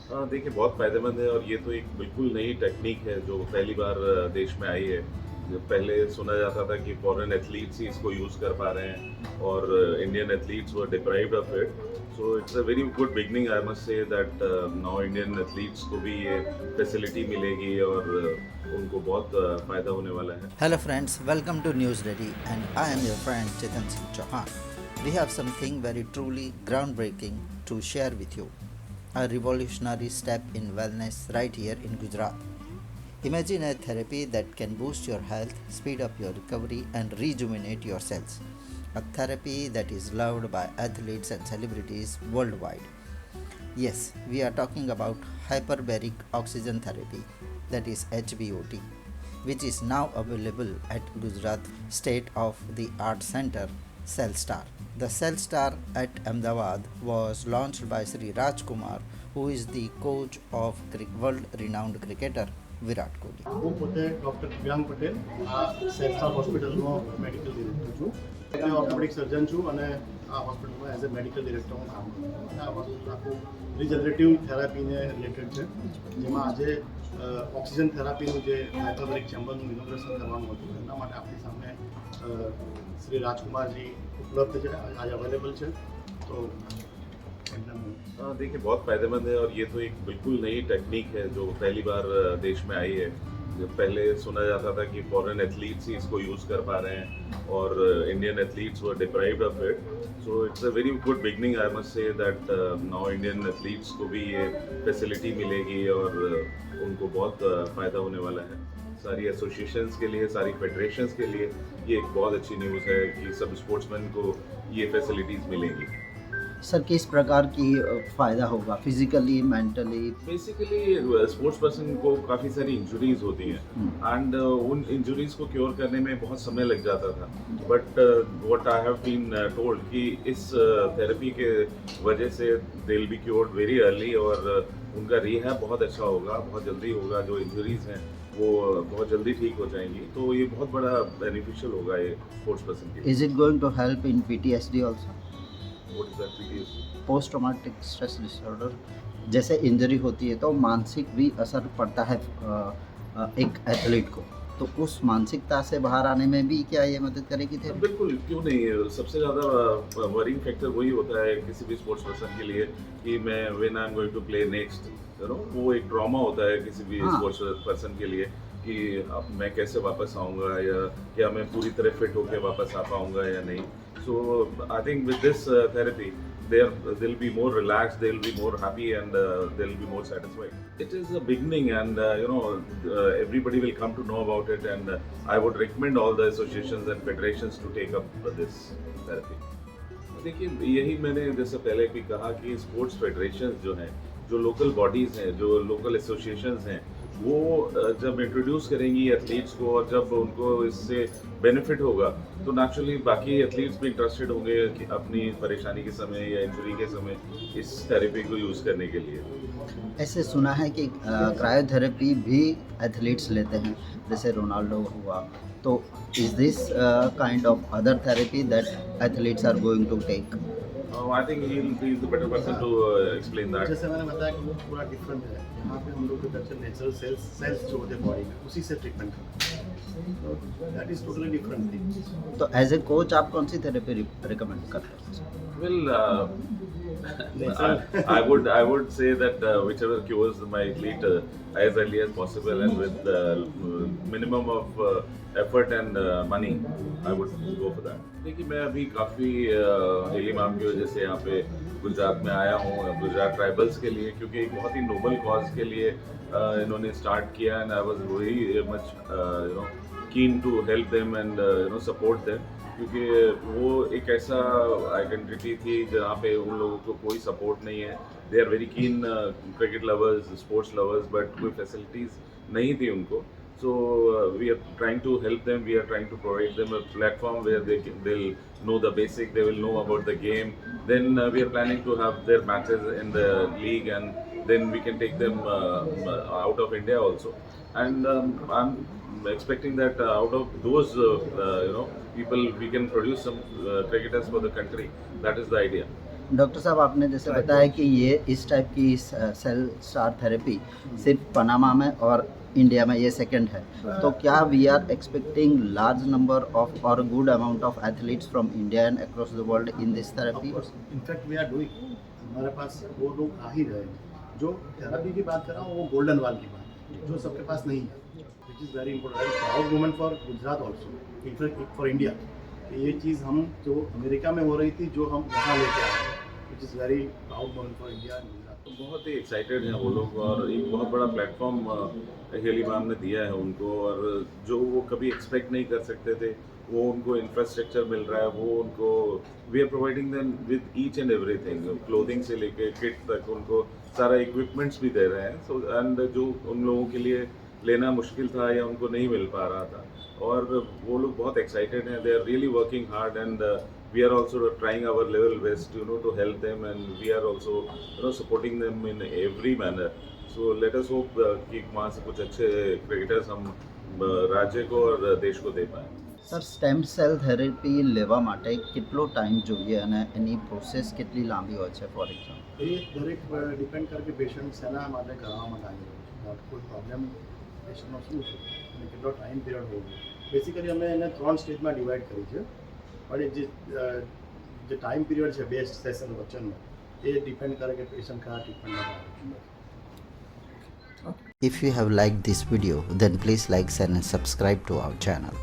देखिए बहुत फ़ायदेमंद है और ये तो एक बिल्कुल नई टेक्नीक है जो पहली बार देश में आई है। जो पहले सुना जाता था कि फॉरेन एथलीट्स ही इसको यूज़ कर पा रहे हैं और Indian athletes were deprived of it. So it's a very good beginning I must say that now Indian athletes को भी ये फैसिलिटी मिलेगी और उनको बहुत फ़ायदा होने वाला है। Hello friends, welcome to News Ready and I am your friend Chetan Singh Chauhan. We have something very truly groundbreaking to share with you. A revolutionary step in wellness right here in Gujarat. Imagine a therapy that can boost your health, speed up your recovery and rejuvenate your cells. A therapy that is loved by athletes and celebrities worldwide. Yes, we are talking about hyperbaric oxygen therapy, that is HBOT, which is now available at Gujarat State of the Art Center, Cellstar. The Cellstar at Ahmedabad was launched by Sri Rajkumar, who is the coach of world renowned cricketer Virat Kohli. હું પોતે doctor દિવ્યાંગ પટેલ આ સેલ્સટાર હોસ્પિટલનો medical director છું. હું orthopaedic સર્જન છું અને આ હોસ્પિટલમાં એઝ અ મેડિકલ ડિરેક્ટર હું કામ કરું છું. અને આ હોસ્પિટલ આખું રિજનરેટિવ થેરાપીને રિલેટેડ છે, જેમાં આજે ઓક્સિજન થેરાપીનું જે હાઇપરબેરિક ચેમ્બરનું ઇનોગ્રેશન કરવાનું હતું એના માટે આપણી સામે શ્રી રાજકુમારજી ઉપલબ્ધ છે, આજે અવેલેબલ છે. તો देखिए बहुत फ़ायदेमंद है और ये तो एक बिल्कुल नई टेक्निक है जो पहली बार देश में आई है। जो पहले सुना जाता था कि फॉरेन एथलीट्स ही इसको यूज़ कर पा रहे हैं और Indian athletes were deprived of it. So it's a very good beginning I must say that now Indian athletes को भी ये फैसिलिटी मिलेगी और उनको बहुत फ़ायदा होने वाला है। सारी एसोसिएशंस के लिए, सारी फेडरेशंस के लिए ये एक बहुत अच्छी न्यूज़ है कि सब स्पोर्ट्समैन को ये फैसिलिटीज़ मिलेंगी। सर किस प्रकार की फ़ायदा होगा physically mentally? Basically sports person को काफ़ी सारी इंजरीज होती हैं एंड उन इंजरीज को क्योर करने में बहुत समय लग जाता था, but what I have been told कि इस थेरेपी के वजह से they will be cured very early और उनका रिहैब बहुत अच्छा होगा, बहुत जल्दी होगा। जो इंजरीज हैं वो बहुत जल्दी ठीक हो जाएंगी, तो ये बहुत बड़ा बेनिफिशियल होगा ये स्पोर्ट्स पर्सन के लिए। Is it going to help in PTSD also? What is that PTSD? Post traumatic stress disorder. जैसे इंजरी होती है तो मानसिक भी असर पड़ता है एक एथलीट को, तो उस मानसिकता से बाहर आने में भी क्या ये मदद करेगी थे? बिल्कुल, क्यों नहीं। सबसे ज़्यादा वरिंग फैक्टर वही होता है किसी भी स्पोर्ट्स पर्सन के लिए कि मैं when I am going to play next, you know, वो एक ट्रॉमा होता है किसी भी स्पोर्ट्स पर्सन के लिए कि अब मैं कैसे वापस आऊँगा या क्या मैं पूरी तरह फिट होकर वापस आ पाऊँगा या नहीं। So I think with this therapy they'll be more relaxed, they'll be more happy and they'll be more satisfied. It is a beginning and everybody will come to know about it and I would recommend all the associations and federations to take up this therapy. देखिए यही मैंने जैसे पहले भी कहा कि sports federations जो हैं, जो लोकल बॉडीज़ हैं, जो लोकल एसोसिएशंस हैं, वो जब इंट्रोड्यूस करेंगी एथलीट्स को और जब उनको इससे बेनिफिट होगा तो नेचुरली बाकी एथलीट्स भी इंटरेस्टेड होंगे कि अपनी परेशानी के समय या इंजरी के समय इस थेरेपी को यूज़ करने के लिए। ऐसे सुना है कि क्रायोथेरेपी भी एथलीट्स लेते हैं, जैसे रोनाल्डो हुआ, तो is this kind of other therapy that athletes are going to take? I think he is the better person to explain that. जैसे मैंने बताया कि वो पूरा डिफरेंट है। यहाँ पे हम लोग जो नेचुरल सेल्स जो होते हैं बॉडी में उसी से ट्रीटमेंट करते हैं, that is totally different thing. तो एज ए कोच आप कौन सी थेरेपी रिकमेंड करते हैं? Well, I would say that whichever cures my athlete as early as possible and with minimum of effort and money, I would go for that. देखिए मैं अभी काफ़ी heli माम की वजह से यहाँ पे गुजरात में आया हूँ, गुजरात ट्राइबल्स के लिए, क्योंकि एक बहुत ही नोबल कॉज के लिए इन्होंने स्टार्ट किया and I was very much keen to help them and support them, क्योंकि वो एक ऐसा आइडेंटिटी थी जहाँ पे उन लोगों को कोई सपोर्ट नहीं है। They are very keen cricket lovers, sports lovers, but कोई फैसिलिटीज़ नहीं थी उनको। So we are trying to help them. We are trying to provide them a platform where they'll know the basic. They will know about the game. Then we are planning to have their matches in the league, and then we can take them out of India also. And I'm expecting that out of those people, we can produce some cricketers for the country. That is the idea. Doctor साहब आपने जैसे बताया कि ये इस type की cell star therapy सिर्फ Panama में और इंडिया में ये सेकंड है, तो क्या we are expecting large number of और good amount of athletes from India and across the world in this therapy? In fact we are doing, हमारे पास वो लोग आ ही रहे हैं। जो थेरेपी की बात कर रहा हूँ वो गोल्डन वाल की बात है, जो सबके पास नहीं है, which is very important, proud moment for Gujarat also, in fact for India. ये चीज़ हम जो अमेरिका में हो रही थी, जो हम यहाँ लेके आए, which is very proud moment for India and Gujarat. बहुत ही एक्साइटेड हैं वो लोग, और एक बहुत बड़ा प्लेटफॉर्म हेली मैम ने दिया है उनको, और जो वो कभी एक्सपेक्ट नहीं कर सकते थे वो उनको इंफ्रास्ट्रक्चर मिल रहा है, वो उनको we are providing them with each and everything, clothing से लेके किट तक उनको सारा इक्विपमेंट्स भी दे रहे हैं। सो एंड जो उन लोगों के लिए लेना मुश्किल था या उनको नहीं मिल पा रहा था, और वो लोग बहुत एक्साइटेड हैं, they are really working hard, and we are also trying our level best, to help them, and we are also supporting them in every manner. So let us hope कि वहाँ से कुछ अच्छे क्रिकेटर्स हम राज्य को और देश को दे पाएँ. સર સ્ટેમ સેલ થેરેપી લેવા માટે કેટલો ટાઈમ જોઈએ અને એની પ્રોસેસ કેટલી લાંબી હોય છે ફોર એક્ઝામ્પલ? એ દરેક ડિપેન્ડ કરે કે પેશન્ટ શેના માટે કરાવવામાં ટાઈમ હોય છે, કોઈ પ્રોબ્લેમ પેશન્ટનો શું છે અને કેટલો ટાઈમ પિરિયડ હોવો જોઈએ. બેસિકલી અમે એને 3 સ્ટેજમાં ડિવાઈડ કરી છે, પણ એ જે ટાઈમ પિરિયડ છે 2 સેશન વચ્ચેનો, એ ડિપેન્ડ કરે કે પેશન્ટ કયા ટ્રીટમેન્ટમાં આવે છે. If you have liked this video, then please like, share and subscribe to our channel.